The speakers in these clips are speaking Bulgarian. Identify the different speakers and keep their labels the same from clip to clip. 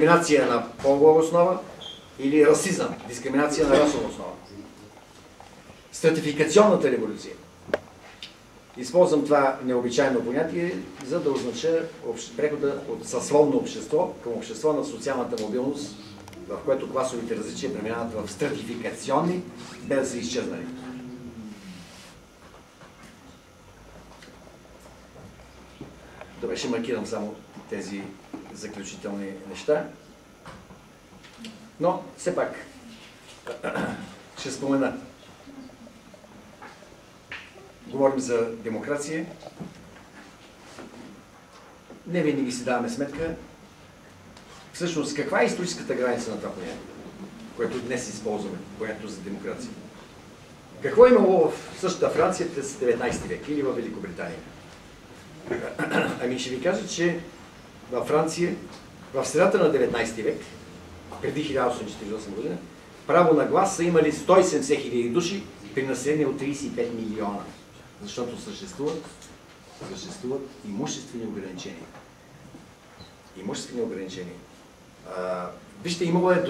Speaker 1: дискриминация на полова основа или расизъм, дискриминация на расова основа. Стратификационната революция. Използвам това необичайно понятие, за да означа прехода от съсловно общество към общество на социалната мобилност, в което класовите различия преминават в стратификационни, без да са изчезнали. Добре, ще маркирам само тези заключителни неща. Но, все пак, ще спомена. Говорим за демокрация. Не винаги си даваме сметка. Всъщност, каква е историческата граница на това понятие, което днес използваме, понятието за демокрация? Какво е имало в същата Франция през 19 век или в Великобритания? Ами ще ви кажа, че във Франция, в средата на 19 век, преди 1848 година, право на глас са имали 170 хиляди души при население от 35 милиона. Защото съществуват имуществени ограничения. Имуществени ограничения. Вижте, имало е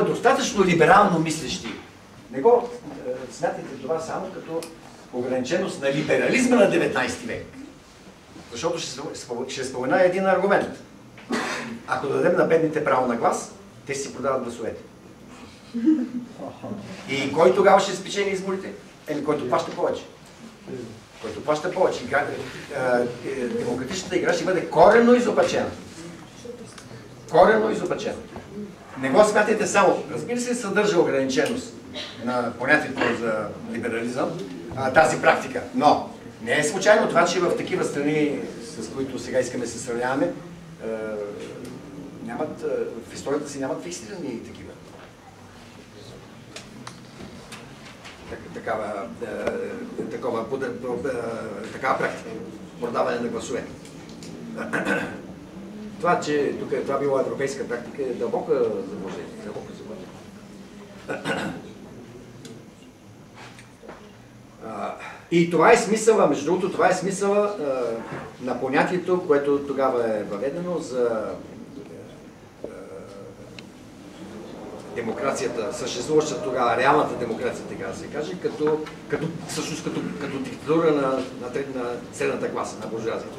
Speaker 1: достатъчно либерално мислещи. Не го смятайте това само като ограниченост на либерализма на 19 век. Защото ще спомена един аргумент. Ако дадем на бедните право на глас, те си продават гласовете. И кой тогава ще спечели изборите? Който плаща повече. Който плаща повече. Демократичната игра ще бъде коренно изопачена. Коренно изопачена. Не го смятайте само. Разбира се, съдържа ограниченост на понятието за либерализъм, тази практика. Но не е случайно това, че в такива страни, с които сега искаме да се сравняваме, в историята си нямат фиксирани такива. Такава практика. Продаване на гласове. Това, че тук това била европейска практика, е дълбока заблуждение. И това е смисъла, между другото, това е смисъла на понятието, което тогава е въведено за демокрацията, съществуваща тогава, реалната демокрация, така да се каже, всъщност като диктатура на средната класа, на буржуазията.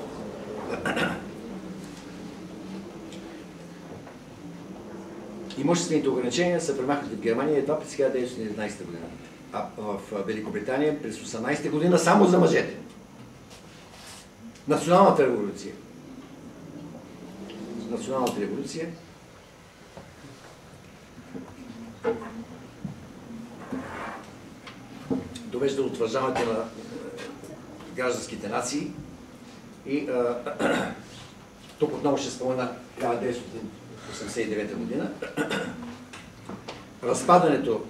Speaker 1: Имуществените ограничения са премахнати в Германия едва през 1919 година, а в Великобритания през 18-та година само за мъжете. Националната революция. Националната революция довежда утвърждаването на гражданските нации и тук отново ще спомена 1989 година. Разпадането,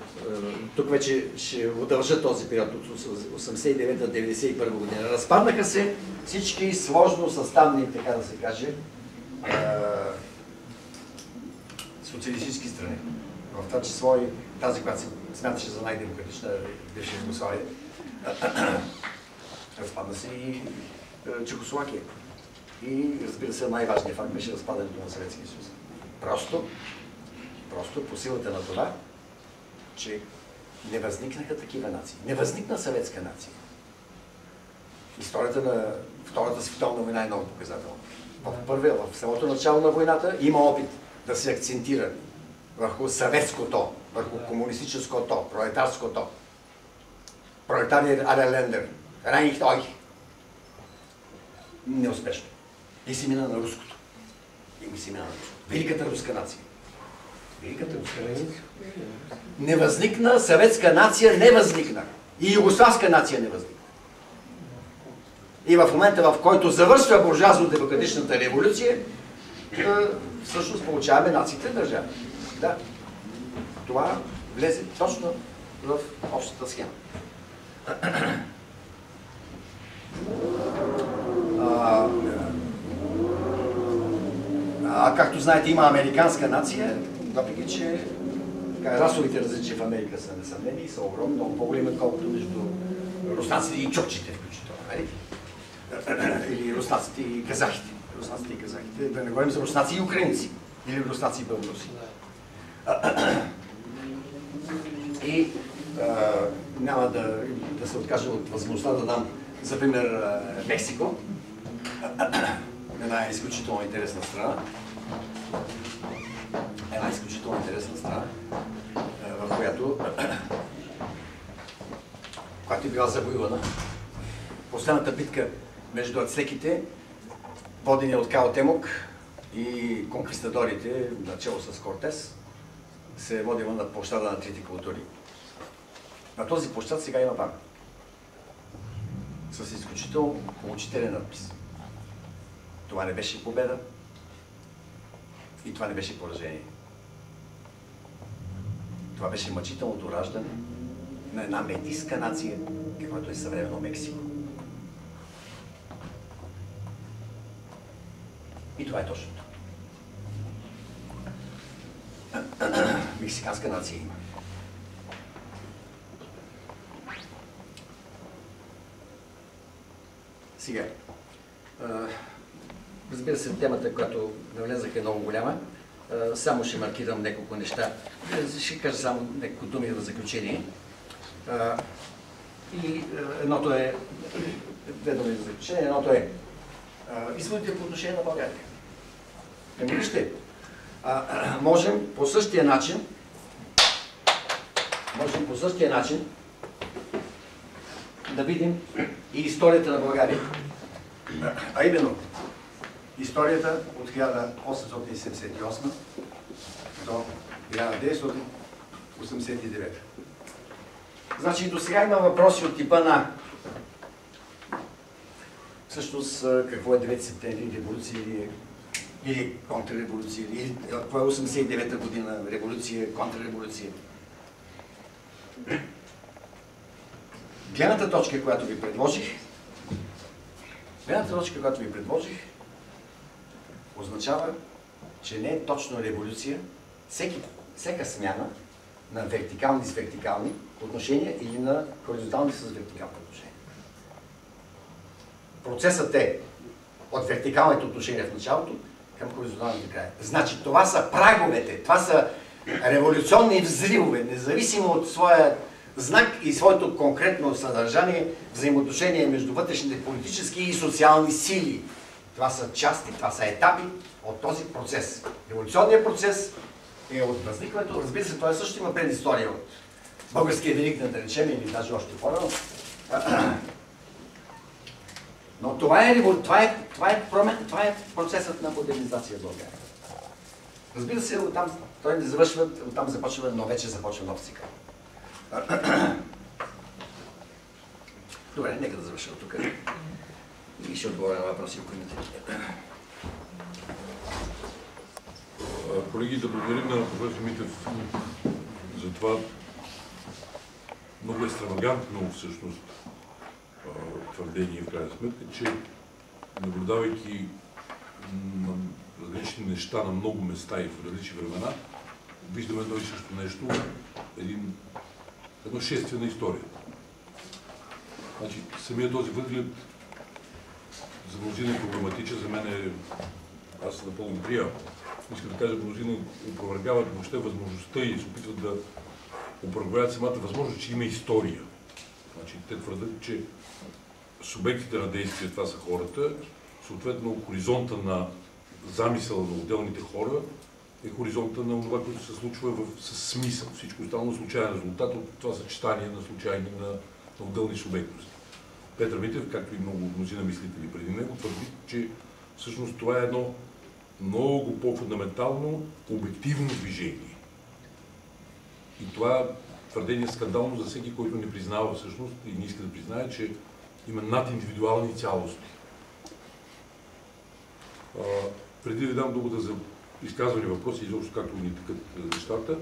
Speaker 1: тук вече ще удължа този период от 1989-1991 година. Разпаднаха се всички сложно съставни, така да се каже, социалистически страни. В това число и тази, която се смяташе за най-демократична бивша Югославия. Разпадна се и Чехословакия. И разбира се, най-важният факт беше разпадането на Съветския съюз. Просто по силата на това, че не възникнаха такива нации. Не възникна съветска нация. Историята на Втората световна война е много показателна. В самото начало на войната има опит да се акцентира върху съветското, върху комунистическото, пролетарското. Пролетарият Алелендер, Райнихт Ойх. Неуспешно. И си мина на руското. Великата руска нация. Великата руска нация. Не възникна, съветска нация не възникна. И югославска нация не възникна. И в момента, в който завършва буржуазно-демократичната революция, всъщност получаваме нациите държави. Да. Това влезе точно в общата схема. Както знаете, има американска нация, въпреки че расовите различия в Америка са несъмнени и са огромни, много по-големи, отколкото между руснаците и чукчите включително. Или руснаците и казахите. руснаците и казахите, да не говорим за руснаци и украинци, или руснаци и белоруси. И няма да се откажа от възможността да дам за пример Мексико, една изключително интересна страна. В която е била завоювана. Последната битка между ацтеките, водени от Каотемок и конквистадорите, начало с Кортес, се е водила на площада на трите култури. На този площад сега има памет. С изключително поучителен надпис. Това не беше победа и това не беше поражение. Това беше мъчителното раждане на една метиска нация, каквато е съвременно Мексико. И това е точното. Мексиканска нация има. Сега, разбира се, темата, която навлезах е много голяма. Само ще маркирам няколко неща. Ще кажа само няколко думи на заключение. И едното е, две думи за заключение, едното е изводите по отношение на България. Вижте, можем по същия начин да видим и историята на България. А именно, историята от 1878 до 1989. Значи до сега има въпроси от типа на всъщност какво е 9 септември, революция или контрреволюция, или какво е 89-та година, революция, контрреволюция. Гледната точка, която ви предложих, означава, че не е точно революция, всяка смяна на вертикални с вертикални отношения или на хоризонтални с вертикални отношения. Процесът е от вертикалните отношения в началото към хоризонталните края. Значи това са праговете, това са революционни взривове, независимо от своя знак и своето конкретно съдържание, взаимоотношение между вътрешните политически и социални сили. Това са части, това са етапи от този процес. Революционният процес е от възникването. Разбира се, той също има предистория от българския велик, да речем, или даже още по-рано. Но това е процесът на модернизация в България. Разбира се, оттам той не завършва, оттам започва, но вече започва нов цикъл. Добре, нека да завърша от тук. И ще отговоря на въпроси, ако имате.
Speaker 2: Колеги, да благодарим на професор Митев за това много екстравагантно всъщност твърдение в крайна сметка, че наблюдавайки различни неща на много места и в различни времена, виждаме едно и също нещо, едно шествие на историята. Значи, самият този възглед за мнозина е проблематичен, за мен е, аз се напълно приемам. Искам да кажа, мнозина опровергават въобще възможността и се опитват да опровергават самата възможност, че има история. Значи, те твърдят, че субектите на действие, това са хората, съответно хоризонта на замисъла на отделните хора е хоризонта на това, което се случва със смисъл. Всичко останало случайен резултат от това съчетание на случайни на отделни субектности. Петър Митев, както и много мнозина мислители преди него, твърди, че всъщност това е едно много по-фундаментално, обективно движение. И това твърдение е скандално за всеки, който не признава всъщност и не иска да признае, че има надиндивидуални цялости. Преди да дам думата за изказвани въпроси, изобщо както ни тъкат нещата,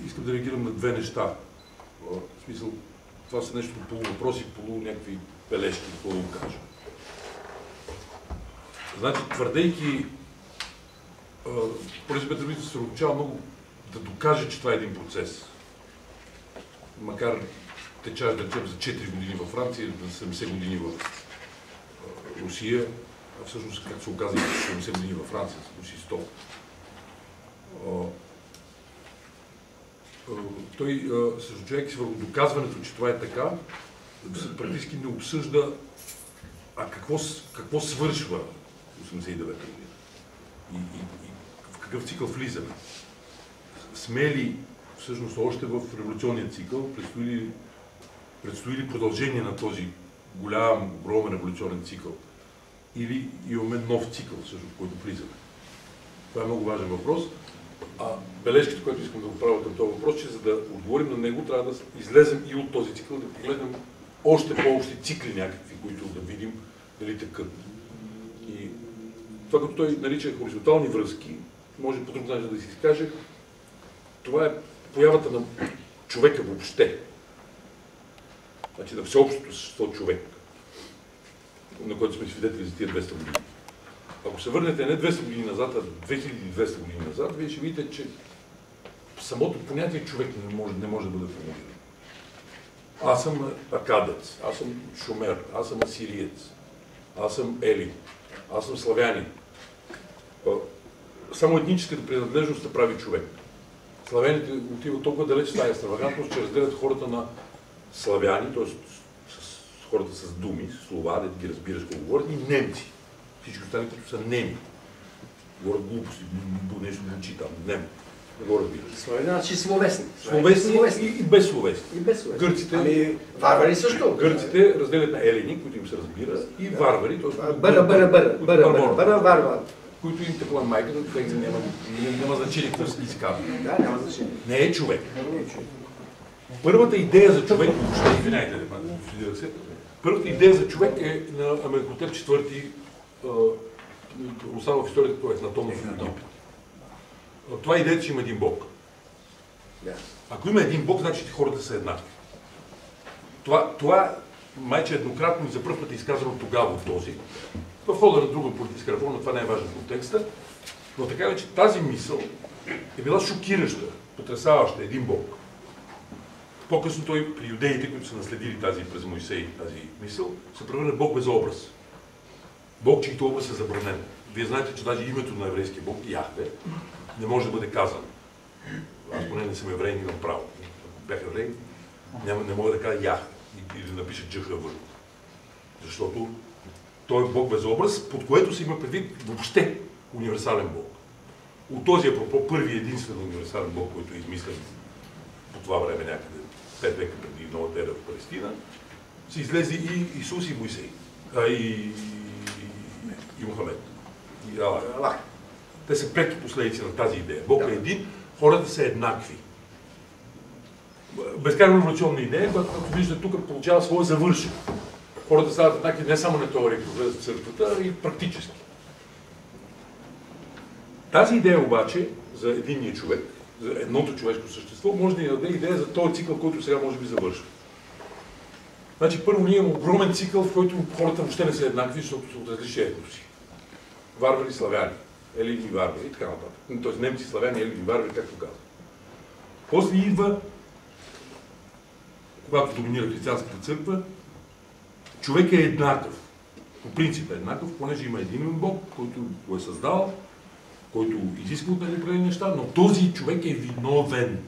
Speaker 2: искам да реагирам на две неща. В смисъл, това са нещо полувъпроси, някакви бележки, какво да го кажа. Значи, твърдейки, професор Петър Митев се съсредоточава много да докаже, че това е един процес. Макар течаш, да речем, за 4 години във Франция, за 70 години в Русия, всъщност, както се оказа, 70 години във Франция, случи 100. Той, съжалявайки се върху доказването, че това е така, практически не обсъжда какво свършва 89-та година и в какъв цикъл влизаме. Сме ли всъщност още в революционния цикъл, предстои ли продължение на този голям, огромен революционен цикъл, или имаме нов цикъл, всъщност, в който влизаме. Това е много важен въпрос. Бележките, които искам да го правя към този въпрос, че за да отговорим на него, трябва да излезем и от този цикъл, да погледнем още по-общи цикли някакви, които да видим дали текат. И това, като той нарича хоризонтални връзки, може по друг начин да си каже, това е появата на човека въобще. Значи на всеобщото същество човек, на който сме свидетели за тия 200 години. Ако се върнете не 200 години назад, а 2200 години назад, вие ще видите, че самото понятие човек не може да бъде формулирано. Аз съм акадец, аз съм шумер, аз съм асириец, аз съм елин, аз съм славянин. Само етническата принадлежност да прави човек. Славяните отиват толкова далеч с тази екстравагантност, че разделят хората на славяни, т.е. хората с думи, слова, да ги разбираш какво говорят, и немци. Всички останали, които са неми. Говорят глупости, нещо мълчи там, нем. Не го разбираш.
Speaker 1: Славяни, значи словесни.
Speaker 2: Словесни и безсловесни.
Speaker 1: И безсловесни.
Speaker 2: Гърците,
Speaker 1: ами, варвари също.
Speaker 2: Гърците разделят на елени, които им се разбира, и варвари, т.е.
Speaker 1: Варвар.
Speaker 2: Които им тепла майката, тъй няма значение какво се изказва.
Speaker 1: Да, няма значение.
Speaker 2: Не е човек. Първата идея за човек, извиняйте, първата идея за човек е на Аменхотеп IV, остава в историята, т.е. на Томас в Египет. Това е идеята, че има един бог. Ако има един бог, значи хората са еднакви. Това майче еднократно и за пръв път е изказано тогава от този. В хода на друга политическа реформа, това не е важен контекста, но така че тази мисъл е била шокираща, потресаваща, един бог. По-късно той при юдеите, които са наследили през Моисей тази мисъл, се превърне бог без образ. Бог, чийто образ е забранен. Вие знаете, че даже името на еврейския бог, Яхве, не може да бъде казано. Аз поне не съм еврей, не имам право. Ако бях еврей, не мога да кажа Яхве или да напиша ДЖХВ. Защото той е бог без образ, под което се има предвид въобще универсален бог. От този апропо първи единствен универсален бог, който е измислен по това време някъде 5 века преди новата ера в Палестина, се излезе и Исус и Моисей, и Мохамед, и Аллах. Те са преки последици на тази идея. Бог е един, хората са еднакви. Безкрайно революционна идея, която, както виждате тук, получава своя завършен. Хората стават еднакви не само на теория, като влезат в църквата, а и практически. Тази идея обаче за единния човек, за едното човешко същество, може да ни даде идея за този цикъл, който сега може би завършва. Значи първо ние имаме огромен цикъл, в който хората въобще не са еднакви, защото са от различни етноси. Варвари, славяни, елини варвари и така нататък. Тоест немци, славяни, елини варвари, както казвам. После идва, когато доминира християнската църква, човек е еднакъв. По принцип е еднакъв, понеже има един Бог, който го е създал, който изисква от определени неща, но този човек е виновен.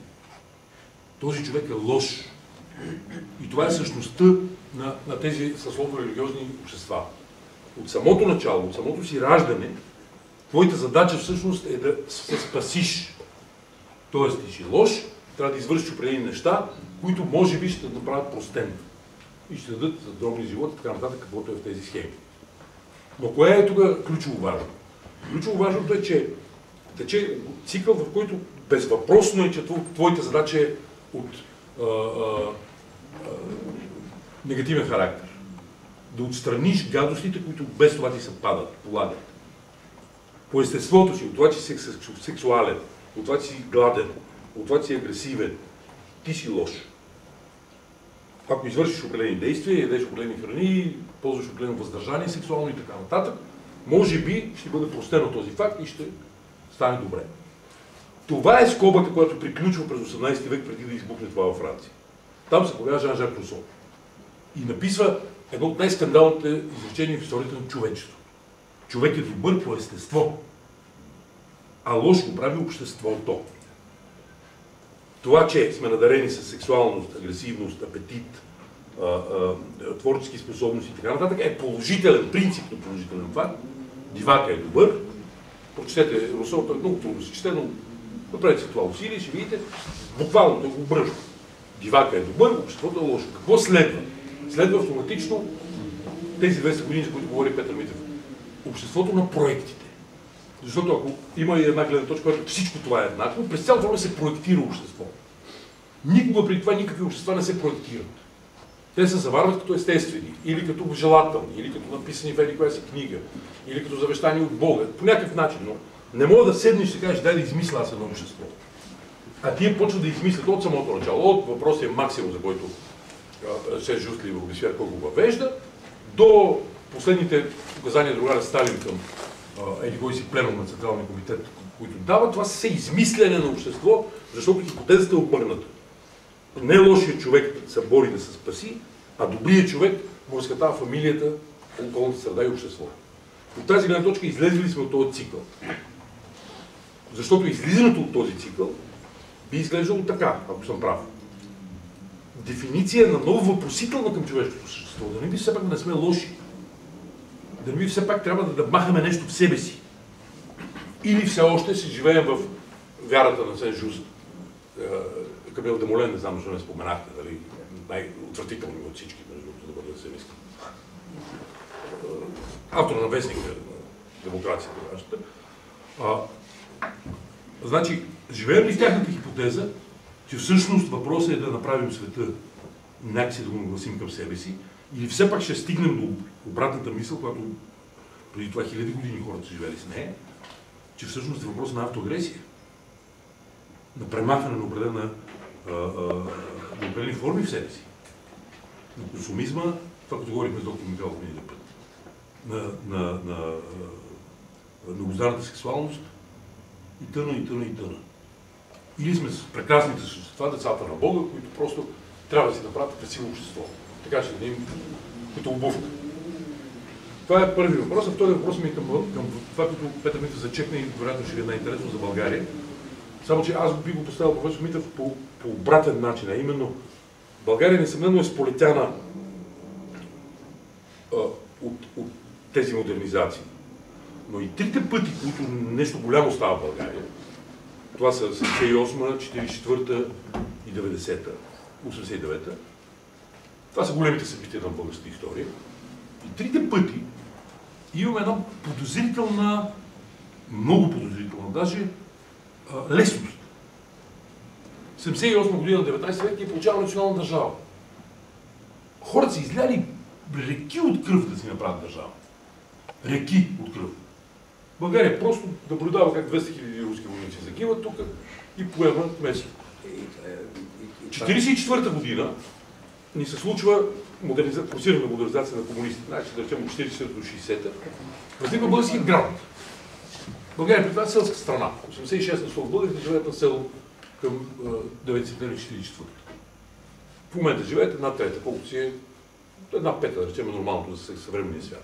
Speaker 2: Този човек е лош. И това е същността на тези съсловно-религиозни общества. От самото начало, от самото си раждане, твоята задача всъщност е да се спасиш. Тоест ти си лош, трябва да извършиш определени неща, които може би ще те направят простен. И ще дадат за дробни животи, така нататък, каквото е в тези схеми. Но кое е тук ключово важно? Ключово важното е, че тече цикъл, в който безвъпросно е, че твоята задача е от негативен характер. Да отстраниш гадостите, които без това ти се падат, полагат. По естеството си, от това, че си сексуален, от това, че си гладен, от това, че си агресивен, ти си лош. Ако извършиш определени действия, ядеш определени храни, ползваш определено въздържание, сексуално и така нататък, може би ще бъде простено този факт и ще стане добре. Това е скобата, която приключва през 18 век, преди да избухне това във Франция. Там се появява Жан-Жак Руссо и написва едно от най-скандалните изречения в историята на човечеството. човек е добър по естество, а лош го прави обществото. Това, че сме надарени с сексуалност, агресивност, апетит, творчески способности и така нататък, е положителен, принципно положителен факт. Дивака е добър. Прочетете Русо, той много трудно се чете, но направете това усилие, ще видите, буквално той го обръжда. Дивака е добър, обществото е лошо. Какво следва? Следва автоматично тези 200 години, за които говори Петър Митев. Обществото на проектите. Защото ако има и една гледна точка, която всичко това е еднакво, през цялото време се проектира общество. Никога преди това никакви общества не се проектират. Те се заварват като естествени, или като желателни, или като написани в коя си книга, или като завещани от Бога. По някакъв начин, но не мога да седнеш и да кажеш, дай да измисля аз едно общество. А тие почват да измислят от самото начало, от въпросия максимум, за който се Жустли в Обесвярка го въвежда, до последните указания другаря Сталин към кой си пленум на Централния комитет, които дават, това се измислене на общество, защото хипотезата е обърната. Не лошият човек се бори да се спаси, а добрият човек му разкатава фамилията, околната среда и общество. От тази гледна точка излезли сме от този цикъл. Защото излизането от този цикъл би изглеждало така, ако съм прав. Дефиниция на много въпросителна към човешкото същество. Да не би все пак да не сме лоши. Да не би все пак трябва да махаме нещо в себе си. Или все още си живеем в вярата на Сен Жуст. Камил Демолен, не знам, защо не споменахте, дали най-отвратителни от всички, между другото, да бъде да се мисли. Автор на вестника на демокрацията нашата. Значи, живеем ли в тяхната хипотеза, че всъщност въпросът е да направим света някакси да го нагласим към себе си, или все пак ще стигнем до обратната мисъл, която преди това хиляди години хората са живели с нея, че всъщност е въпрос на автоагресия, на премахване на определени форми в себе си. На консумизма, това като говорихме с доктор Михайлов миналия път, на многоздарната сексуалност и тъна, и тъна, и тъна. Или сме с прекрасните същества, децата на Бога, които просто трябва да си направят красиво общество. Така ще дадим като обувка. Това е първи въпрос, а втори въпрос ми е към това, което Петър Митев зачекна и вероятно ще ви е най-интересно за България. Само, че аз би го поставил професор Митев по обратен начин, а именно България несъмнено е сполетяна от тези модернизации. Но и трите пъти, които нещо голямо става в България, това са 78, 44 и 90-та, 89-та, това са големите събития на българската история. И трите пъти имаме една подозрителна, много подозрителна даже, лесност. 78 година, 19 век, ние получаваме национална държава. Хората са изляли реки от кръв да си направят държава. Реки от кръв. България просто наблюдава как 200 000 руски войници загиват тук и поемат место. 1944 година ни се случва форсирана модернизация на комунистите, значи да речем от 40 до 60-та. Възниква български град. България при това е селска страна. 86% от българите живеят на село към 9 септември 1944. В момента живеят една трета, колкото си е една пета, да речем нормалното за съвременния свят.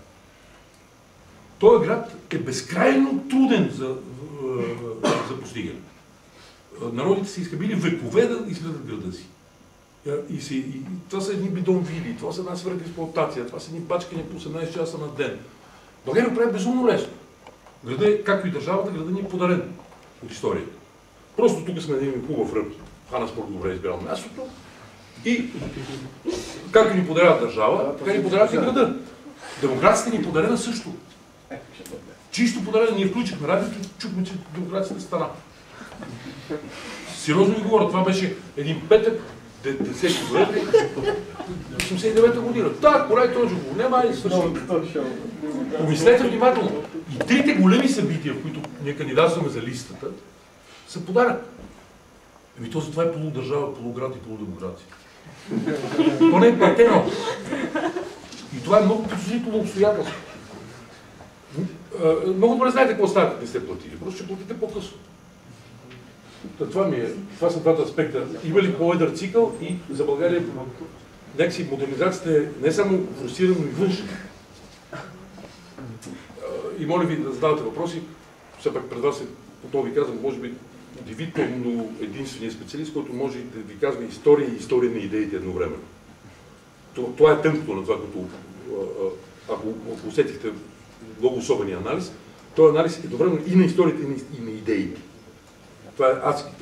Speaker 2: Този град е безкрайно труден за постигане. Народите са изхабили векове да изгледат града си. И това са едни бидонвили, това са една свръхексплоатация, това са едни бачкани по 18 часа на ден. България го прави безумно лесно. Града е, както и държавата, града ни е подарен от историята. Просто тук сме един хубав ръб. Хана спорт добре избрал мястото. И както ни подаряват държава, така ни подаряват и града. Демокрацията ни е подарена също. Чисто подарена, ние включихме радиото и чухме, че демокрацията стана. Сериозно ви говоря, това беше един петък, 10 ноември, 89-та година. Да, Корай Тончев го няма и свършим. Помислете внимателно. И трите големи събития, в които ние кандидатстваме за листата, са подарък. Еми то това е полудържава, полуград и полудемокрация. То не е платено. И това е много подозрително обстоятелство. Много добре знаете какво става, като не сте платили. Просто ще платите по-късно. Това са двата аспекта. Има ли по-едър цикъл и за България някакси модернизацията е не само форсирана, но и външна. И моля ви да задавате въпроси. Все пак пред вас отново ви казвам, може би удивително единствения специалист, който може да ви казва история и история на идеите едновременно. Това е тънкото на това, като ако усетихте много особения анализ, този анализ е едновременно и на историята, и на идеите. Това е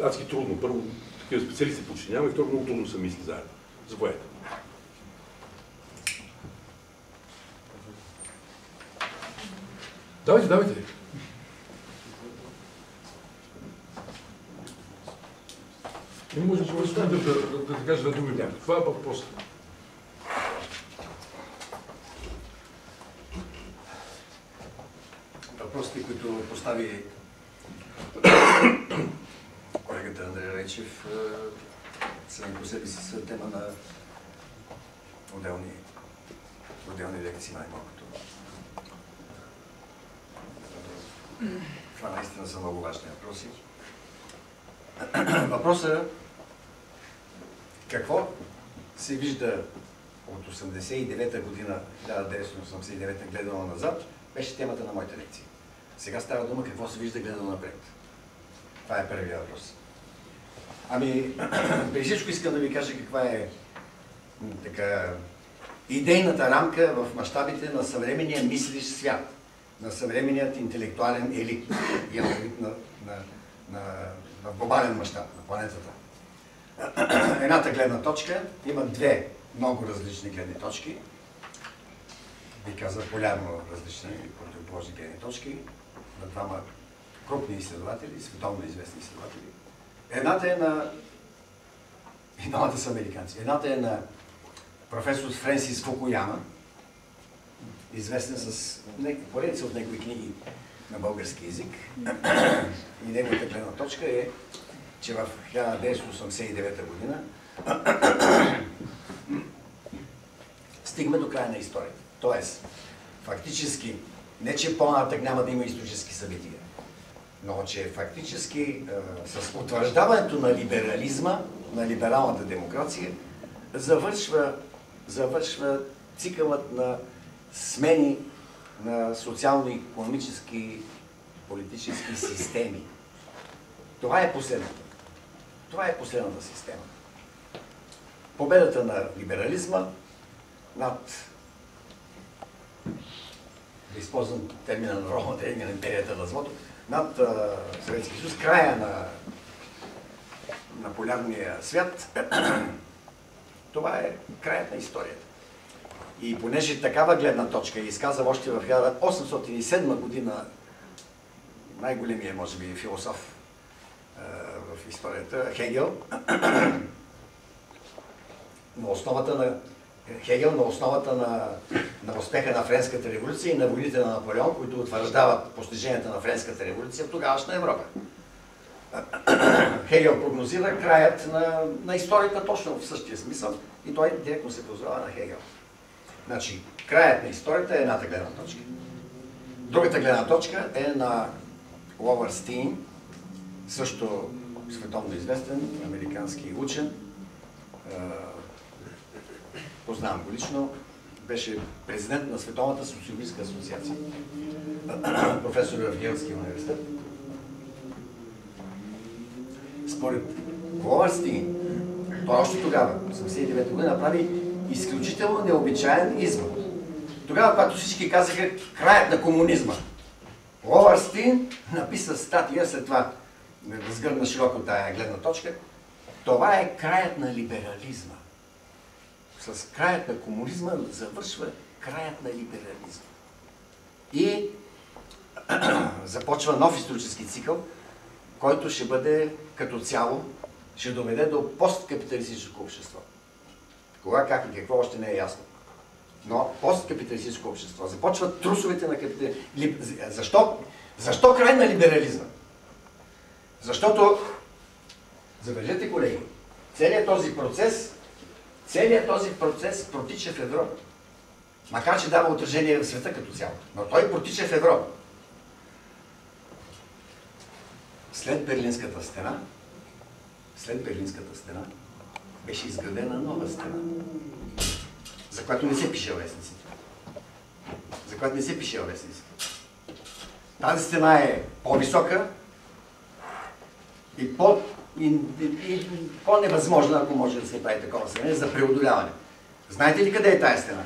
Speaker 2: адски трудно. Първо, такива специалисти почти няма, и второ, много трудно са мисли заедно. Заповядайте. Давайте. Не може да кажа да думи. Това е въпрос.
Speaker 1: Въпросите, които постави колегата Андрей Райчев, сами по себе си са тема на отделни лекции най-малкото. Това наистина са много важни въпроси. Въпросът е какво се вижда от 89-та година, 1989-та гледано назад, беше темата на моите лекции. Сега става дума какво се вижда гледано напред. Това е първият въпрос. При всичко искам да ви кажа каква е така идейната рамка в мащабите на съвременния мислещ свят, на съвременният интелектуален елит и на глобален мащаб на планетата. Едната гледна точка има две много различни гледни точки. Би казал полярно различни противоположни гледни точки на двама крупни изследователи, световно известни изследователи. Едната е на... И двамата са американци. Едната е на професор Френсис Фукуяма, известен с поредица от негови книги на български език. И неговата гледна точка е, че в 1989 година стигме до края на историята. Тоест, фактически, не че по-нататък няма да има исторически събития, но че фактически с утвърждаването на либерализма, на либералната демокрация, завършва цикълът на смени на социално-икономически политически системи. Това е последната. Това е последната система. Победата на либерализма над, да използвам термина на Ромата и на империята на злото, над Съветския съюз, края на полярния свят, това е краят на историята. И понеже такава гледна точка е изказал още в 1807 година най-големия, може би, философ в историята, Хегел, на основата на успеха на Френската революция и на войните на Наполеон, които утвърждават постиженията на Френската революция в тогавашна Европа. Хегел прогнозира краят на историята точно в същия смисъл и той директно се позовава на Хегел. Значи, краят на историята е едната гледна точка. Другата гледна точка е на Ловърстин, също световно известен американски учен. Познавам го лично. Беше президент на Световната социологическа асоциация. Професор в Йелския университет. Според Ловърстин, той още тогава, в 1989 година, направи изключително необичаен извод. Тогава, когато всички казаха краят на комунизма, Ловърстин написа статия, след това разгърна широко тая гледна точка, това е краят на либерализма. С краят на комунизма завършва краят на либерализма. И започва нов исторически цикъл, който ще бъде като цяло, ще доведе до посткапиталистическо общество. Кога, как и какво още не е ясно. Но посткапиталистическо общество. Започват трусовете на капитализма. Защо край на либерализма? Защото, забележете, колеги, целият този процес протича в Европа. Макар че дава отражение в света като цяло. Но той протича в Европа. След Берлинската стена беше изградена нова стена, за която не се пише вестниците. Тази стена е по-висока и по-невъзможна, ако може да се прави такова сравнение, за преодоляване. Знаете ли къде е тази стена?